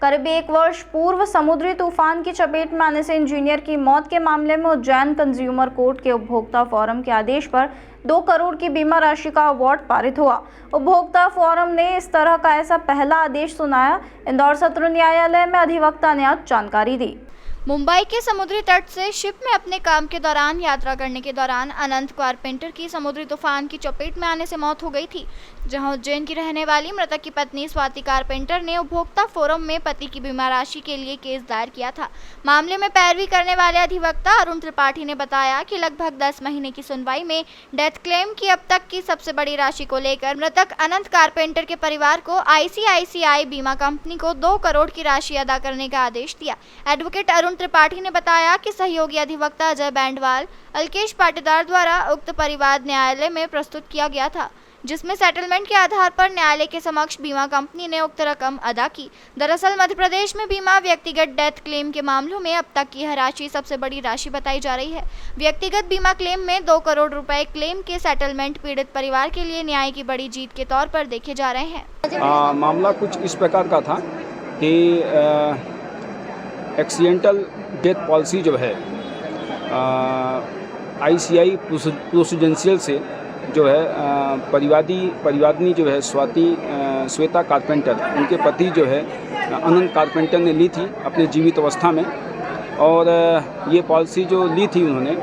करीब 1 वर्ष पूर्व समुद्री तूफान की चपेट में आने से इंजीनियर की मौत के मामले में उज्जैन कंज्यूमर कोर्ट के उपभोक्ता फोरम के आदेश पर 2 करोड़ की बीमा राशि का अवार्ड पारित हुआ। उपभोक्ता फोरम ने इस तरह का ऐसा पहला आदेश सुनाया। इंदौर सत्र न्यायालय में अधिवक्ता ने आज जानकारी दी। मुंबई के समुद्री तट से शिप में अपने काम के दौरान यात्रा करने के दौरान अनंत कारपेंटर की समुद्री तूफान की चपेट में आने से मौत हो गई थी, जहां उज्जैन की रहने वाली मृतक की पत्नी स्वाति कारपेंटर ने उपभोक्ता फोरम में पति की बीमा राशि के लिए केस दायर किया था। मामले में पैरवी करने वाले अधिवक्ता अरुण त्रिपाठी ने बताया कि लगभग 10 महीने की सुनवाई में डेथ क्लेम की अब तक की सबसे बड़ी राशि को लेकर मृतक अनंत कारपेंटर के परिवार को ICICI बीमा कंपनी को 2 करोड़ की राशि अदा करने का आदेश दिया। एडवोकेट अरुण त्रिपाठी ने बताया कि सहयोगी अधिवक्ता अजय बैंडवाल, अलकेश पाटीदार द्वारा उक्त परिवार न्यायालय में प्रस्तुत किया गया था, जिसमें सेटलमेंट के आधार पर न्यायालय के समक्ष बीमा कंपनी ने उक्त रकम अदा की। दरअसल मध्य प्रदेश में बीमा व्यक्तिगत डेथ क्लेम के मामलों में अब तक की यह राशि सबसे बड़ी राशि बताई जा रही है। व्यक्तिगत बीमा क्लेम में 2 करोड़ रुपए क्लेम के सेटलमेंट पीड़ित परिवार के लिए न्याय की बड़ी जीत के तौर पर देखे जा रहे हैं। मामला कुछ इस प्रकार का था कि एक्सीडेंटल डेथ पॉलिसी जो है ICI प्रूडेंशियल से जो है परिवादिनी जो है श्वेता कारपेंटर, उनके पति जो है अनंत कारपेंटर ने ली थी अपने जीवित अवस्था में। और ये पॉलिसी जो ली थी उन्होंने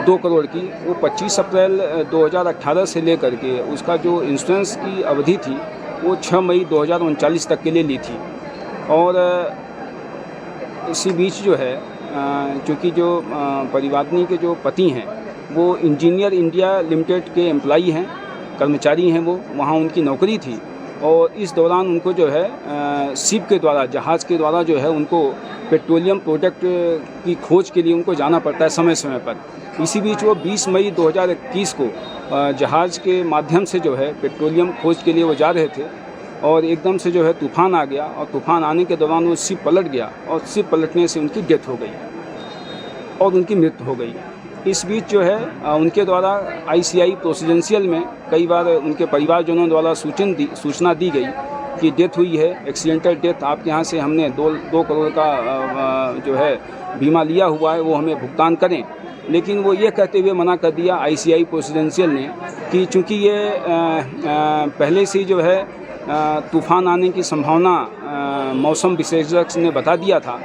2 करोड़ की, वो 25 अप्रैल 2018 से लेकर के उसका जो इंश्योरेंस की अवधि थी वो 6 मई 2039 तक के लिए ली थी। और इसी बीच जो है चूँकि जो परिवादिनी के जो पति हैं वो इंजीनियर इंडिया लिमिटेड के एम्प्लॉई हैं, कर्मचारी हैं, वो वहाँ उनकी नौकरी थी। और इस दौरान उनको जो है शिप के द्वारा, जहाज़ के द्वारा जो है उनको पेट्रोलियम प्रोडक्ट की खोज के लिए उनको जाना पड़ता है समय समय पर। इसी बीच वो 20 मई 2021 को जहाज़ के माध्यम से जो है पेट्रोलियम खोज के लिए वो जा रहे थे और एकदम से जो है तूफ़ान आ गया और तूफ़ान आने के दौरान वो शिप पलट गया और शिप पलटने से उनकी डेथ हो गई और उनकी मृत्यु हो गई। इस बीच जो है उनके द्वारा ICI प्रूडेंशियल में कई बार उनके परिवारजनों द्वारा सूचना दी गई कि डेथ हुई है, एक्सीडेंटल डेथ, आपके यहाँ से हमने 2 करोड़ का जो है बीमा लिया हुआ है, वो हमें भुगतान करें। लेकिन वो ये कहते हुए मना कर दिया ICI प्रूडेंशियल ने कि चूँकि ये पहले से जो है तूफ़ान आने की संभावना मौसम विशेषज्ञ ने बता दिया था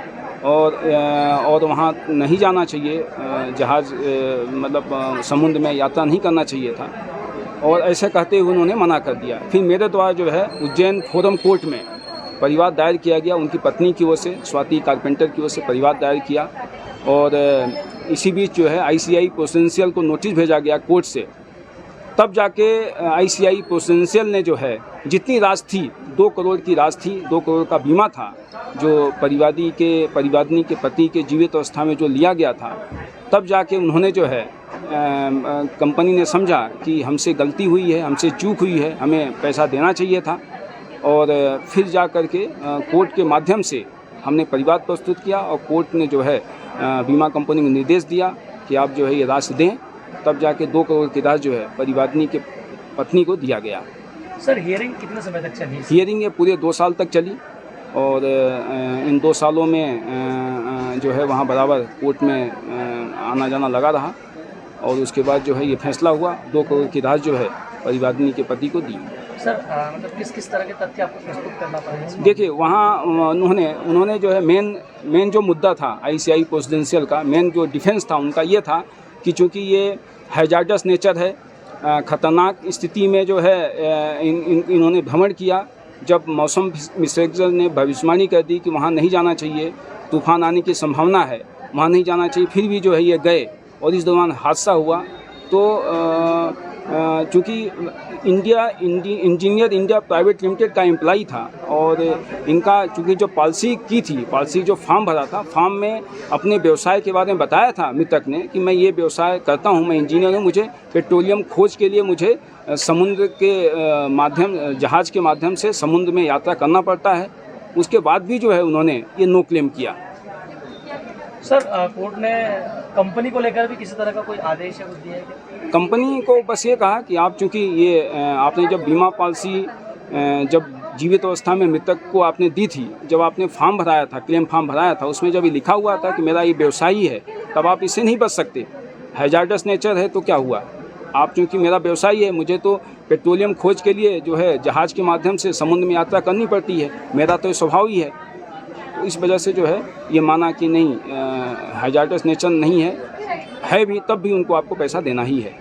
और वहाँ नहीं जाना चाहिए, जहाज़ मतलब समुद्र में यात्रा नहीं करना चाहिए था, और ऐसे कहते हुए उन्होंने मना कर दिया। फिर मेरे द्वारा जो है उज्जैन फोरम कोर्ट में परिवार दायर किया गया, उनकी पत्नी की ओर से, स्वाति कारपेंटर की ओर से परिवार दायर किया। और इसी बीच जो है ICI प्रूडेंशियल को नोटिस भेजा गया कोर्ट से। तब जाके ICI प्रूडेंशियल ने जो है जितनी राशि थी, 2 करोड़ की राशि थी, 2 करोड़ का बीमा था जो परिवादिनी के पति के जीवित अवस्था में जो लिया गया था, तब जाके उन्होंने जो है कंपनी ने समझा कि हमसे गलती हुई है, हमसे चूक हुई है, हमें पैसा देना चाहिए था। और फिर जा कर के कोर्ट के माध्यम से हमने परिवार प्रस्तुत किया और कोर्ट ने जो है बीमा कंपनी को निर्देश दिया कि आप जो है ये राशि दें। तब जाके 2 करोड़ की राशि जो है परिवादिनी के पत्नी को दिया गया। सर हियरिंग कितने समय तक चली? हियरिंग ये पूरे 2 साल तक चली और इन 2 सालों में जो है वहाँ बराबर कोर्ट में आना जाना लगा रहा और उसके बाद जो है ये फैसला हुआ, 2 करोड़ की राशि जो है परिवादिनी के पति को दी। सर मतलब किस तरह के तथ्य आपको प्रस्तुत करना पड़ेगा? देखिए वहाँ उन्होंने जो है मेन जो मुद्दा था ICI प्रूडेंशियल का, मेन जो डिफेंस था उनका ये था कि चूँकि ये हैजार्डस नेचर है, ख़तरनाक स्थिति में जो है इन्होंने भ्रमण किया। जब मौसम विशेषज्ञ ने भविष्यवाणी कर दी कि वहाँ नहीं जाना चाहिए, तूफ़ान आने की संभावना है, वहाँ नहीं जाना चाहिए, फिर भी जो है ये गए और इस दौरान हादसा हुआ। तो चूँकि इंजीनियर इंडिया प्राइवेट लिमिटेड का एम्प्लॉई था और इनका चूँकि जो पॉलिसी जो फॉर्म भरा था, फॉर्म में अपने व्यवसाय के बारे में बताया था मृतक ने कि मैं ये व्यवसाय करता हूँ, मैं इंजीनियर हूँ, मुझे पेट्रोलियम खोज के लिए मुझे समुद्र के जहाज़ के माध्यम से समुद्र में यात्रा करना पड़ता है। उसके बाद भी जो है उन्होंने ये नो क्लेम किया। सर कोर्ट ने कंपनी को लेकर भी किसी तरह का कोई आदेश है कुछ दिया है क्या? कंपनी को बस ये कहा कि आप चूँकि ये आपने जब बीमा पॉलिसी जब जीवित अवस्था में मृतक को आपने दी थी, जब आपने फॉर्म भराया था, क्लेम फॉर्म भराया था, उसमें जब ये लिखा हुआ था कि मेरा ये व्यवसाय ही है, तब आप इससे नहीं बच सकते। हैजार्डस नेचर है तो क्या हुआ, आप चूँकि मेरा व्यवसाय है, मुझे तो पेट्रोलियम खोज के लिए जो है जहाज़ के माध्यम से समुद्र में यात्रा करनी पड़ती है, मेरा तो ये स्वभाव ही है। तो इस वजह से जो है ये माना कि नहीं, हैजार्डस नेचर नहीं है भी, तब भी उनको आपको पैसा देना ही है।